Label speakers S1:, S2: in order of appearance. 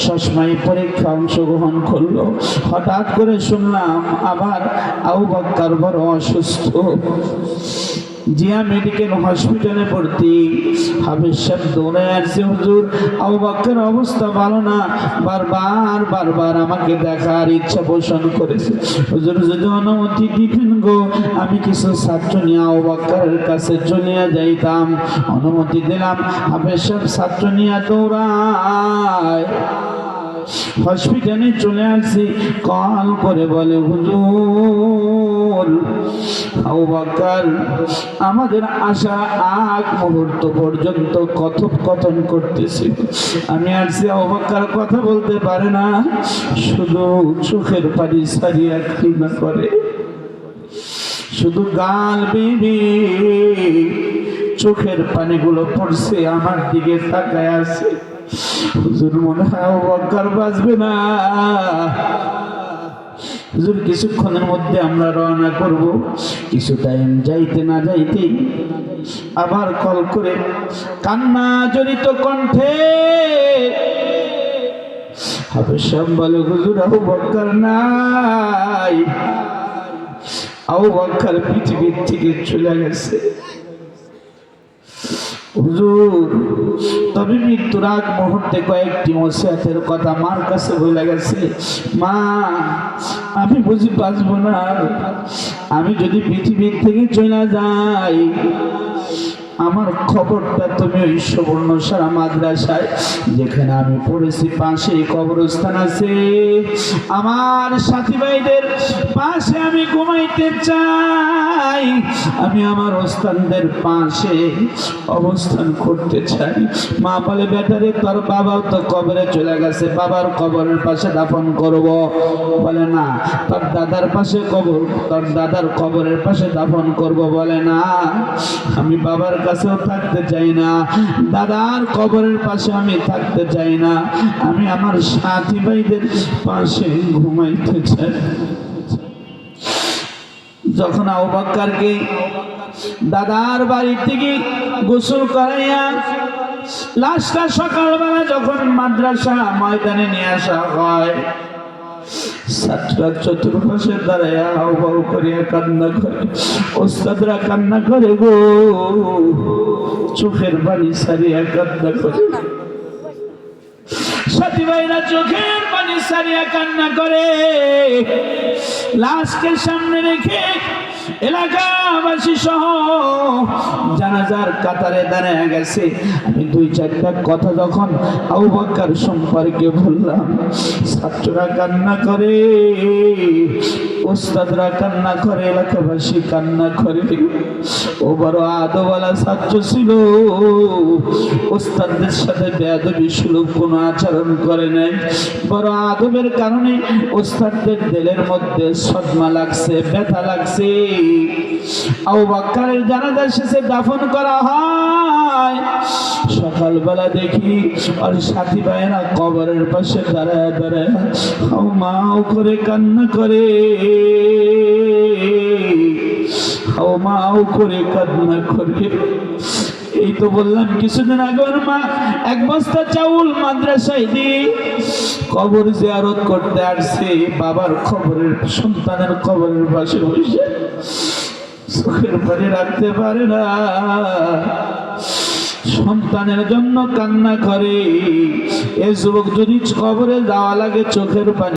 S1: সবসময় পরীক্ষা অংশগ্রহণ করলো। হঠাৎ করে শুনলাম আবার আবু বকর বড় অসুস্থ, জিয়া মেডিকেল হসপিটালে ভর্তি। হাফেজ সাহেব দৌড়ে আসছে, হুজুর আবু বকরের অবস্থা ভালো না, বারবার আমাকে দেখার ইচ্ছা পোষণ করেছে। হুজুর যদি অনুমতি দিতেন গো, আমি কিছু ছাত্র নিয়ে আবু বকরের কাছে চলে যাইতাম। অনুমতি দিলাম। হাফেজ সাহেব ছাত্র নিয়ে দৌড়ায় হসপিটালে চলে আসছি। কল করে বলে, হুজুর আবু বকর আমাদের আশা আগ মুহূর্ত পর্যন্ত কথোপকথন করতেছি। আমি আসছি, আবু বকর কথা বলতে পারে না, শুধু চোখের পানি ছাড়িয়ে কান্না করে, শুধু গাল বেয়ে চোখের পানিগুলো পড়ছে, আমার দিকে তাকায় আছে। হুজুর মনে হয় আবু বকর বাঁচবে না। হুজুর কিছুক্ষণের মধ্যে আমরা রওনা করব। কিছু টাইম যাইতে না যাইতেই আবার কল করে কান্না জড়িত কণ্ঠে হাফেজ সাহেব বলে, হুজুর আবু বকর নাই, আবু বকর পৃথিবীর থেকে চলে গেছে। হুজুর তবে মৃত্যুর আগ মুহূর্তে কয়েকটি ওসিয়তের কথা মার কাছে বলে গেছে। মা, আমি বুঝি বাঁচবো না, আমি যদি পৃথিবীর থেকে চলে যাই আমার খবরটা তুমি ওই সুবর্ণসারা মাদ্রাসায় যেখানে আমি পড়েছি পাশে কবরস্থান আছে, আমার সাথী ভাইদের পাশে আমি ঘুমাইতে চাই, আমি আমার ওস্তাদদের পাশে অবস্থান করতে চাই। মা বলে, বেটারে তোর বাবাও তো কবরে চলে গেছে, বাবার কবরের পাশে দাফন করব। বলে না, তোর দাদার পাশে কবর, তোর দাদার কবরের পাশে দাফন করব। বলে না, আমি বাবার কাছেও থাকতে চাই না, দাদার কবরের পাশে আমি থাকতে চাই না, আমি আমার সাথী ভাইদের পাশে ঘুমাইতে চাই। যখন আবু বকরকে দাদার বাড়ি থেকে গোসল করাইয়া লাশটা সকালবেলা যখন মাদ্রাসা ময়দানে নিয়ে আসা হয়, ছাত্ররা চতুর্পাশে দাঁড়ায় হাউ হাউ করিয়া কান্না করে, ওস্তাদরা কান্না করে গো, চোখের পানি ছাড়িয়া কান্না করে, সাথী ভাইরা চোখের পানি ছাড়িয়া কান্না করে। লাশকে সামনে রেখে এলাকাবাসী সহ জানাজার কাতারে দাঁড়ায় গেছে। আমি দুই চারটা কথা যখন আবু বকর সম্পর্কে বললাম, ছাত্ররা কান্না করে, ওস্তাদরা কান্না করে, এলাকাবাসী কান্না করে। ও বড় আদওয়ালা ছাত্র ছিল, ওস্তাদদের সাথে বেয়াদবি সুলভ কোনো আচরণ করে নাই। বড় আদবের কারণে ওস্তাদদের দিলের মধ্যে সদমা লাগছে, ব্যথা লাগছে। আবু বকরের জানাজা শেষে দাফন করা হয়। সকালবেলা দেখি আর সাথী ভাইয়েরা কবরের পাশে দাঁড়ায় দাঁড়ায় হাউ মাউ করে কান্না করে, হাউ মাউ করে কান্না করে। এই তো বললাম কিছুদিন আগে ওর মা এক বস্তা চাউল মাদ্রাসায় দিয়ে কবর জিয়ারত করতে আসছে, বাবার কবরের, সন্তানের কবরের পাশে বসে চোখের পানি রাখতে পারে না, সন্তানের জন্য কান্না করে। এই যুবক যদি কবরে যাওয়া লাগে চোখের পানি